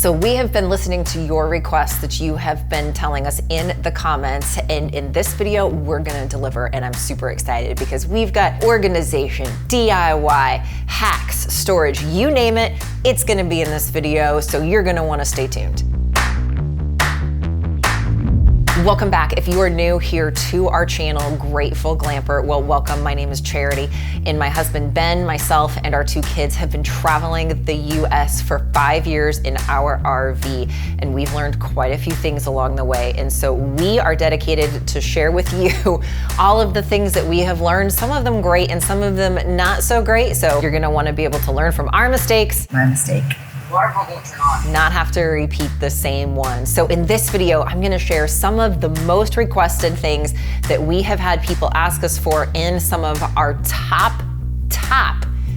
So we have been listening to your requests that you have been telling us in the comments, and in this video, we're gonna deliver, and I'm super excited because we've got organization, DIY, hacks, storage, you name it, it's gonna be in this video, so you're gonna wanna stay tuned. Welcome back. If you are new here to our channel, Grateful Glamper, well, welcome. My name is Charity, and my husband Ben, myself, and our two kids have been traveling the US for 5 years in our RV, and we've learned quite a few things along the way. And so we are dedicated to share with you all of the things that we have learned, some of them great and some of them not so great. So you're gonna wanna be able to learn from our mistakes. My mistake. Not have to repeat the same one. So in this video, I'm gonna share some of the most requested things that we have had people ask us for in some of our top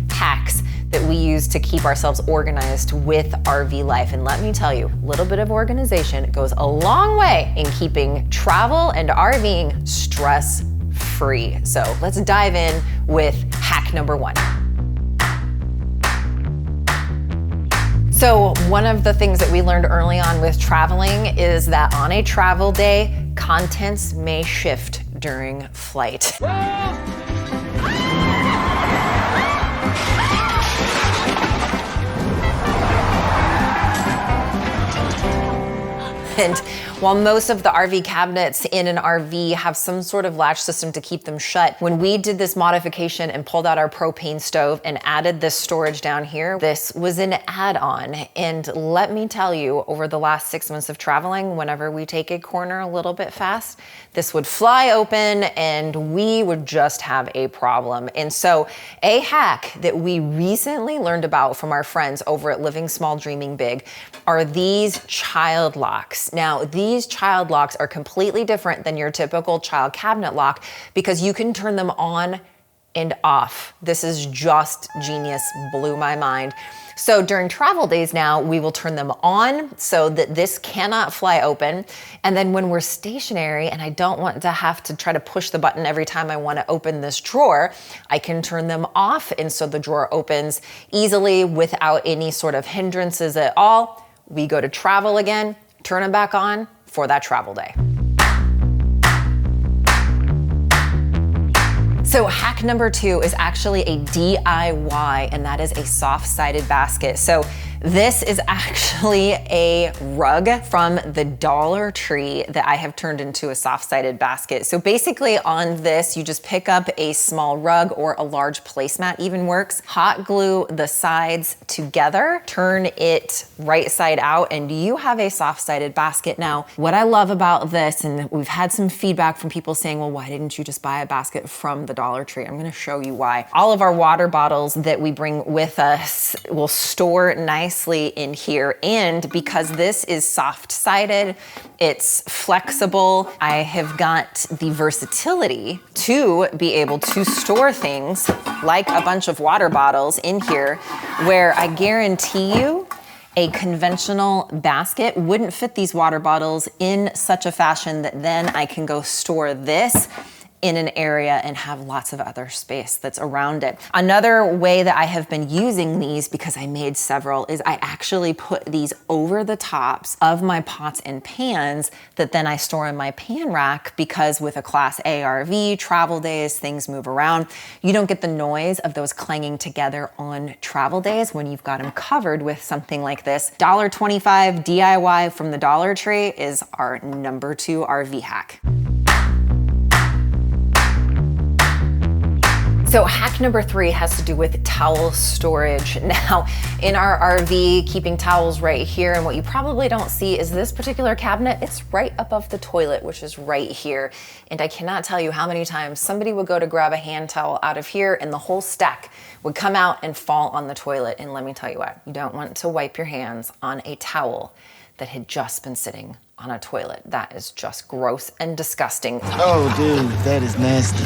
hacks that we use to keep ourselves organized with RV life. And let me tell you, a little bit of organization goes a long way in keeping travel and RVing stress-free. So let's dive in with hack number 1. So one of the things that we learned early on with traveling is that on a travel day, contents may shift during flight. And while most of the RV cabinets in an RV have some sort of latch system to keep them shut, when we did this modification and pulled out our propane stove and added this storage down here, this was an add-on. And let me tell you, over the last 6 months of traveling, whenever we take a corner a little bit fast, this would fly open and we would just have a problem. And so a hack that we recently learned about from our friends over at Living Small, Dreaming Big are these child locks. Now, these child locks are completely different than your typical child cabinet lock because you can turn them on and off. This is just genius, blew my mind. So during travel days now, we will turn them on so that this cannot fly open. And then when we're stationary and I don't want to have to try to push the button every time I want to open this drawer, I can turn them off. And so the drawer opens easily without any sort of hindrances at all. We go to travel again, turn them back on for that travel day. So hack number 2 is actually a DIY, and that is a soft-sided basket. So this is actually a rug from the Dollar Tree that I have turned into a soft-sided basket. So basically on this, you just pick up a small rug or a large placemat even works, hot glue the sides together, turn it right side out, and you have a soft-sided basket. Now, what I love about this, and we've had some feedback from people saying, well, why didn't you just buy a basket from the Dollar Tree? I'm gonna show you why. All of our water bottles that we bring with us will store nicely in here, and because this is soft-sided, it's flexible, I have got the versatility to be able to store things like a bunch of water bottles in here, where I guarantee you a conventional basket wouldn't fit these water bottles in such a fashion that then I can go store this in an area and have lots of other space that's around it. Another way that I have been using these, because I made several, is I actually put these over the tops of my pots and pans that then I store in my pan rack, because with a Class A RV, travel days, things move around. You don't get the noise of those clanging together on travel days when you've got them covered with something like this. $1.25 DIY from the Dollar Tree is our number 2 RV hack. So hack number 3 has to do with towel storage. Now, in our RV, keeping towels right here, and what you probably don't see is this particular cabinet, it's right above the toilet, which is right here. And I cannot tell you how many times somebody would go to grab a hand towel out of here and the whole stack would come out and fall on the toilet. And let me tell you what, you don't want to wipe your hands on a towel that had just been sitting on a toilet. That is just gross and disgusting. Oh, dude, that is nasty.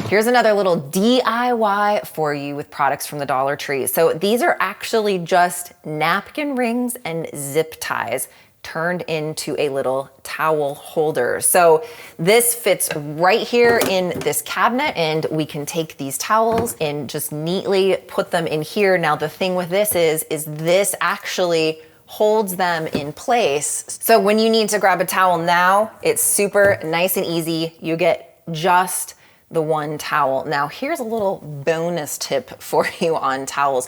Here's another little DIY for you with products from the Dollar Tree. So these are actually just napkin rings and zip ties turned into a little towel holder. So this fits right here in this cabinet, and we can take these towels and just neatly put them in here. Now the thing with this is this actually holds them in place. So when you need to grab a towel now, it's super nice and easy. You get just the one towel. Now here's a little bonus tip for you on towels.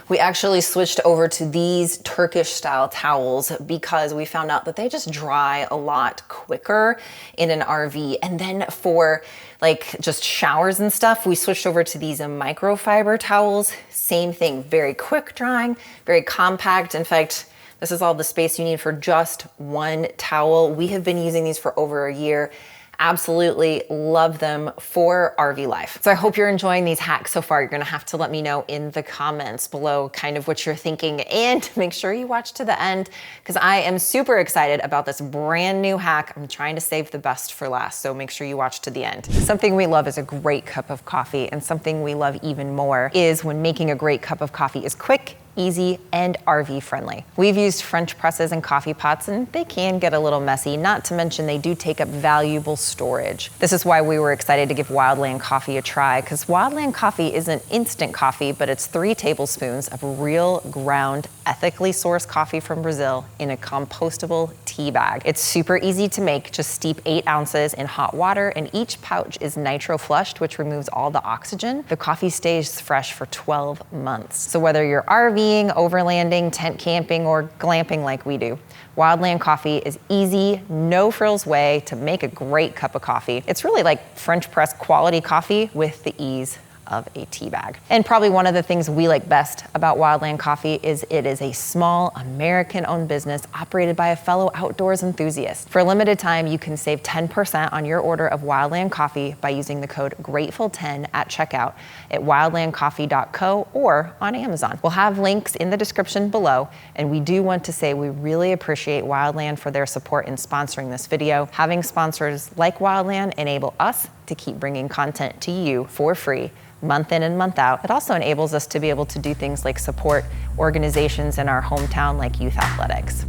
We actually switched over to these Turkish style towels because we found out that they just dry a lot quicker in an RV. And then for like just showers and stuff, we switched over to these microfiber towels. Same thing, very quick drying, very compact. In fact, this is all the space you need for just one towel. We have been using these for over a year. Absolutely love them for RV life. So I hope you're enjoying these hacks so far. You're gonna have to let me know in the comments below kind of what you're thinking, and make sure you watch to the end because I am super excited about this brand new hack. I'm trying to save the best for last, so make sure you watch to the end. Something we love is a great cup of coffee, and something we love even more is when making a great cup of coffee is quick, easy, and RV friendly. We've used French presses and coffee pots, and they can get a little messy, not to mention they do take up valuable storage. This is why we were excited to give Wildland Coffee a try, because Wildland Coffee isn't instant coffee, but it's 3 tablespoons of real ground, ethically sourced coffee from Brazil in a compostable tea bag. It's super easy to make. Just steep 8 ounces in hot water, and each pouch is nitro flushed, which removes all the oxygen. The coffee stays fresh for 12 months. So whether you're RVing, overlanding, tent camping, or glamping like we do, Wildland Coffee is easy, no frills way to make a great cup of coffee. It's really like French press quality coffee with the ease of a tea bag. And probably one of the things we like best about Wildland Coffee is it is a small American-owned business operated by a fellow outdoors enthusiast. For a limited time, you can save 10% on your order of Wildland Coffee by using the code GRATEFUL10 at checkout at wildlandcoffee.co or on Amazon. We'll have links in the description below, and we do want to say we really appreciate Wildland for their support in sponsoring this video. Having sponsors like Wildland enable us to keep bringing content to you for free month in and month out. It also enables us to be able to do things like support organizations in our hometown like youth athletics.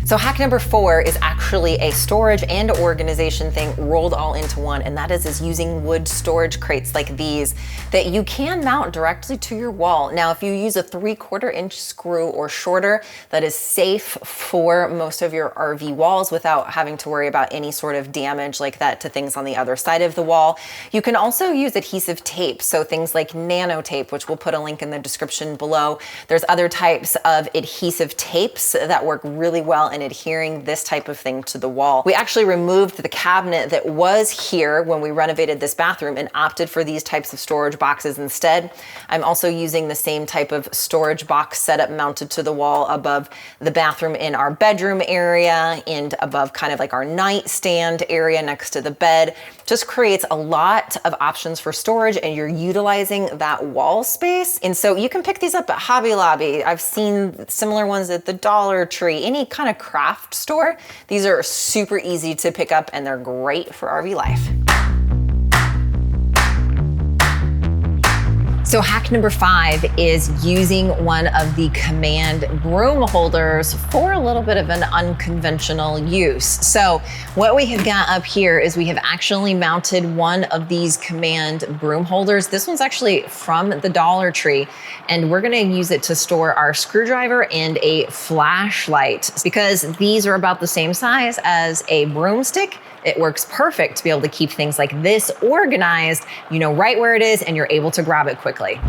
So hack number 4 is actually a storage and organization thing rolled all into one, and that is using wood storage crates like these that you can mount directly to your wall. Now, if you use a 3/4 inch screw or shorter, that is safe for most of your RV walls without having to worry about any sort of damage like that to things on the other side of the wall. You can also use adhesive tape, so things like nano tape, which we'll put a link in the description below. There's other types of adhesive tapes that work really well in adhering this type of thing to the wall. We actually removed the cabinet that was here when we renovated this bathroom and opted for these types of storage boxes instead. I'm also using the same type of storage box setup mounted to the wall above the bathroom in our bedroom area and above kind of like our nightstand area next to the bed. Just creates a lot of options for storage, and you're utilizing that wall space. And so you can pick these up at Hobby Lobby. I've seen similar ones at the Dollar Tree, any kind of craft store. These are super easy to pick up, and they're great for RV life. So hack number 5 is using one of the Command broom holders for a little bit of an unconventional use. So what we have got up here is we have actually mounted one of these Command broom holders. This one's actually from the Dollar Tree, and we're gonna use it to store our screwdriver and a flashlight. Because these are about the same size as a broomstick, it works perfect to be able to keep things like this organized. You know right where it is, and you're able to grab it quickly.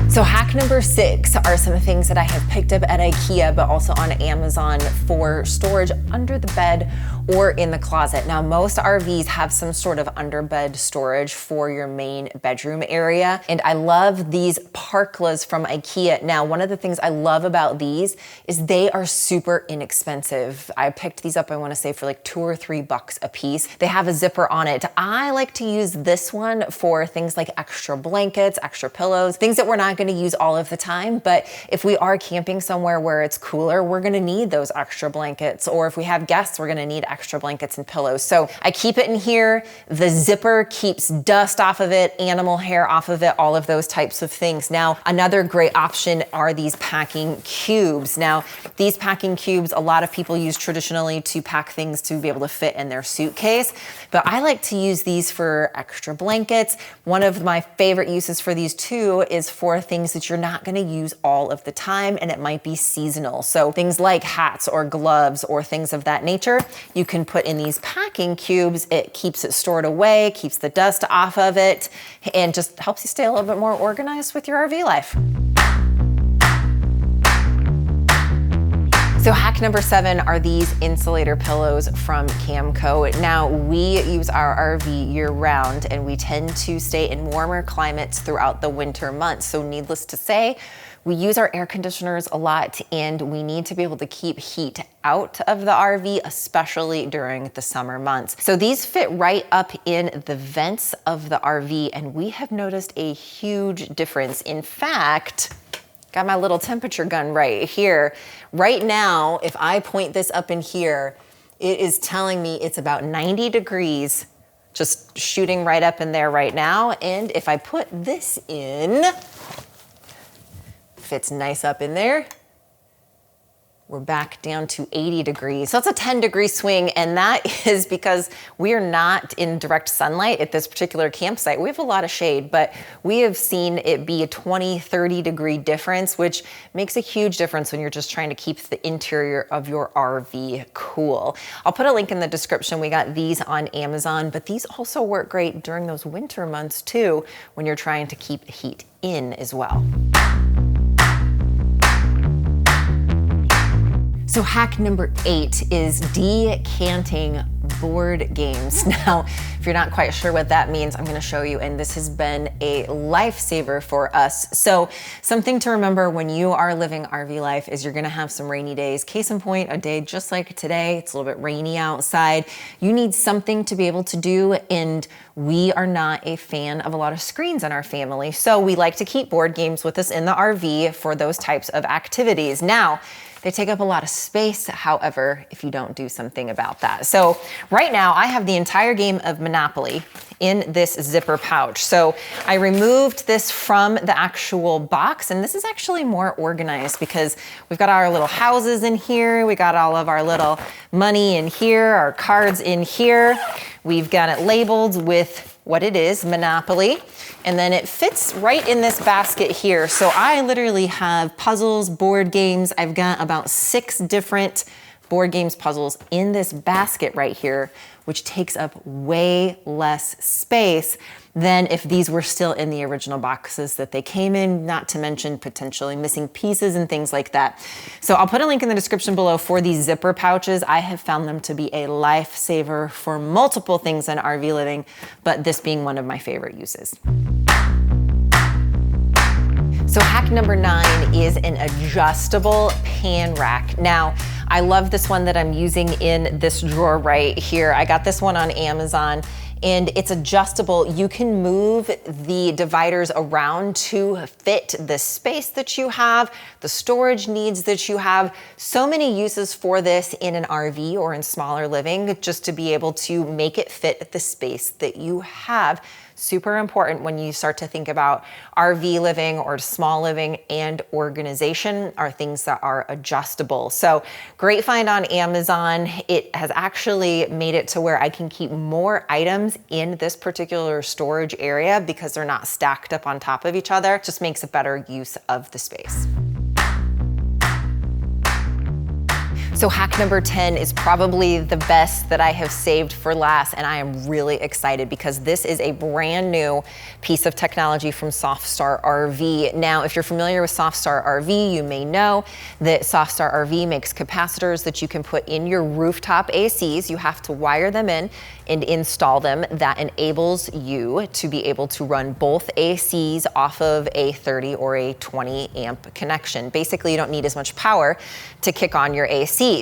So hack number 6 are some things that I have picked up at IKEA, but also on Amazon for storage under the bed or in the closet. Now, most RVs have some sort of underbed storage for your main bedroom area. And I love these parklas from IKEA. Now, one of the things I love about these is they are super inexpensive. I picked these up, I wanna say, for like $2 or $3 a piece. They have a zipper on it. I like to use this one for things like extra blankets, extra pillows, things that we're not gonna use all of the time. But if we are camping somewhere where it's cooler, we're gonna need those extra blankets. Or if we have guests, we're gonna need extra blankets and pillows. So I keep it in here. The zipper keeps dust off of it, animal hair off of it, all of those types of things. Now, another great option are these packing cubes. Now, these packing cubes, a lot of people use traditionally to pack things to be able to fit in their suitcase, but I like to use these for extra blankets. One of my favorite uses for these too is for things that you're not gonna use all of the time, and it might be seasonal. So things like hats or gloves or things of that nature, you can put in these packing cubes. It keeps it stored away, keeps the dust off of it, and just helps you stay a little bit more organized with your RV life. So hack number 7 are these insulator pillows from Camco. Now, we use our RV year round and we tend to stay in warmer climates throughout the winter months. So needless to say, we use our air conditioners a lot and we need to be able to keep heat out of the RV, especially during the summer months. So these fit right up in the vents of the RV and we have noticed a huge difference. In fact, got my little temperature gun right here. Right now, if I point this up in here, it is telling me it's about 90 degrees, just shooting right up in there right now. And if I put this in, fits nice up in there. We're back down to 80 degrees. So that's a 10-degree swing, and that is because we are not in direct sunlight at this particular campsite. We have a lot of shade, but we have seen it be a 20, 30-degree difference, which makes a huge difference when you're just trying to keep the interior of your RV cool. I'll put a link in the description. We got these on Amazon, but these also work great during those winter months too, when you're trying to keep heat in as well. So hack number 8 is decanting board games. Now, if you're not quite sure what that means, I'm gonna show you, and this has been a lifesaver for us. So something to remember when you are living RV life is you're gonna have some rainy days. Case in point, a day just like today, it's a little bit rainy outside. You need something to be able to do, and we are not a fan of a lot of screens in our family. So we like to keep board games with us in the RV for those types of activities. Now, they take up a lot of space, however, if you don't do something about that. So right now I have the entire game of Monopoly in this zipper pouch. So I removed this from the actual box, and this is actually more organized because we've got our little houses in here. We got all of our little money in here, our cards in here. We've got it labeled with what it is, Monopoly, and then it fits right in this basket here. So I literally have puzzles, board games. I've got about 6 different board games, puzzles in this basket right here, which takes up way less space than if these were still in the original boxes that they came in, not to mention potentially missing pieces and things like that. So I'll put a link in the description below for these zipper pouches. I have found them to be a lifesaver for multiple things in RV living, but this being one of my favorite uses. So hack number 9 is an adjustable pan rack. Now, I love this one that I'm using in this drawer right here. I got this one on Amazon, and it's adjustable. You can move the dividers around to fit the space that you have, the storage needs that you have. So many uses for this in an RV or in smaller living, just to be able to make it fit the space that you have. Super important when you start to think about RV living or small living, and organization are things that are adjustable. So great find on Amazon. It has actually made it to where I can keep more items in this particular storage area because they're not stacked up on top of each other. It just makes a better use of the space. So hack number 10 is probably the best that I have saved for last, and I am really excited because this is a brand new piece of technology from SoftStar RV. Now, if you're familiar with SoftStar RV, you may know that SoftStar RV makes capacitors that you can put in your rooftop ACs. You have to wire them in and install them. That enables you to be able to run both ACs off of a 30 or a 20 amp connection. Basically, you don't need as much power to kick on your ACs.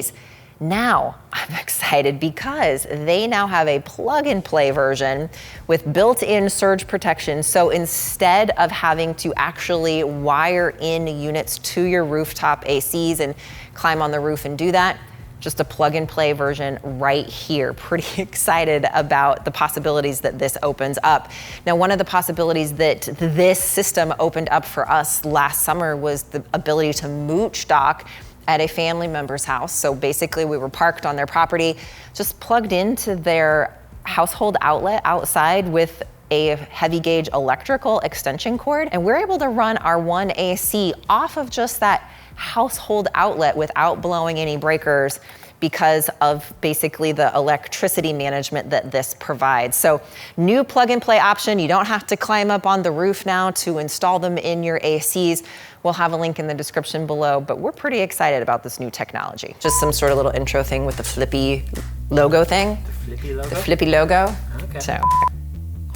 Now, I'm excited because they now have a plug and play version with built-in surge protection. So instead of having to actually wire in units to your rooftop ACs and climb on the roof and do that, just a plug and play version right here. Pretty excited about the possibilities that this opens up. Now, one of the possibilities that this system opened up for us last summer was the ability to mooch dock at a family member's house. So basically we were parked on their property, just plugged into their household outlet outside with a heavy gauge electrical extension cord, and we're able to run our one AC off of just that household outlet without blowing any breakers because of basically the electricity management that this provides. So new plug and play option. You don't have to climb up on the roof now to install them in your ACs. We'll have a link in the description below, but we're pretty excited about this new technology. Just some sort of little intro thing with the flippy logo thing. The flippy logo? The flippy logo. Okay. So,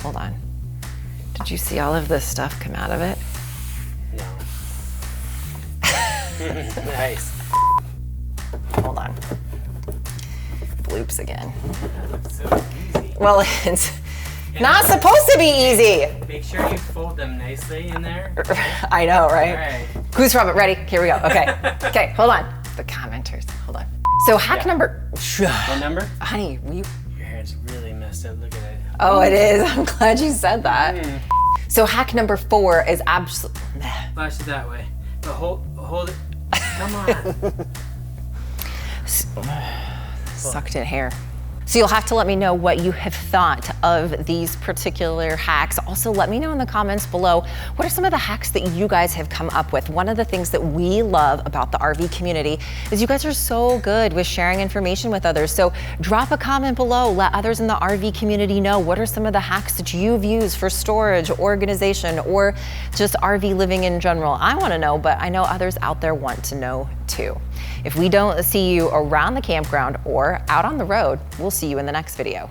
hold on. Did you see all of this stuff come out of it? No. Nice. Hold on. Bloops again. That looks so easy. Well, it's not supposed to be easy. Make sure you fold them nicely in there. I know, right? All right. Goose Robert, ready? Here we go. Okay. Okay, hold on. The commenters, hold on. So hack number. What number? Honey, Your hair's really messed up. Look at it. Oh, it is. I'm glad you said that. So hack number 4 is absolutely. Flash it that way. But hold it. Come on. Sucked in hair. So you'll have to let me know what you have thought of these particular hacks. Also, let me know in the comments below, what are some of the hacks that you guys have come up with? One of the things that we love about the RV community is you guys are so good with sharing information with others. So drop a comment below, let others in the RV community know what are some of the hacks that you've used for storage, organization, or just RV living in general. I want to know, but I know others out there want to know too. If we don't see you around the campground or out on the road, we'll see you in the next video.